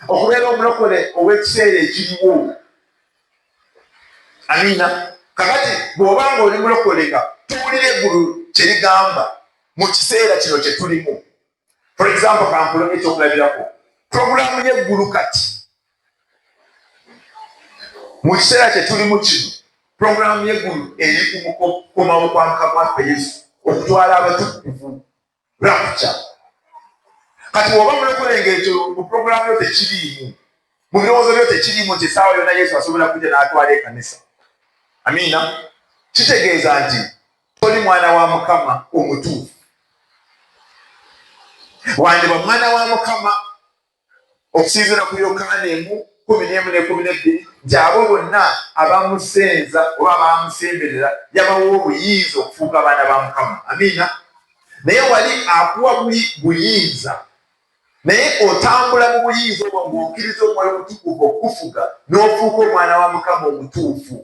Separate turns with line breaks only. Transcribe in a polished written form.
okubeera omulokole ow'ekiseera ekiriwo. Amiina. Kakati bw'obanga oli mulokolega tuwulira eggulu kye ligamba mu kiseera kino kye tulimu. For example, kampulonye ekyokulabirako puroguramu y'eggulu kati mu kiseera kye tulimu kino, puroguramu y'eggulu eri ku kukomawo kwa Mukama waffe Yesu okutwala abatukuvu rapture. Kati bw'oba mulokole ng'ekyo mu puroguramu yo tekiriimu, mu birowoozo byo tekiriimu nti essaawa yonna Yesu asobola kujja n'atwala ekkanisa. Amiina. Kitegeeza nti toli mwana wa Mukama omutuufu. Wandiba mwana wa Mukama okusinziira ku Yokaana 1:11-12 nti abo bonna abamusenza oba abamusemberera yabawa obuyinza okufuuka abaana ba Mukama. Amiina. Naye wali akuwa buyinza, naye otambula mu buyinza obwo ng'okkiriza Omwoyo Omutukuvu okufuga n'ofuuka omwana wa Mukama omutuufu.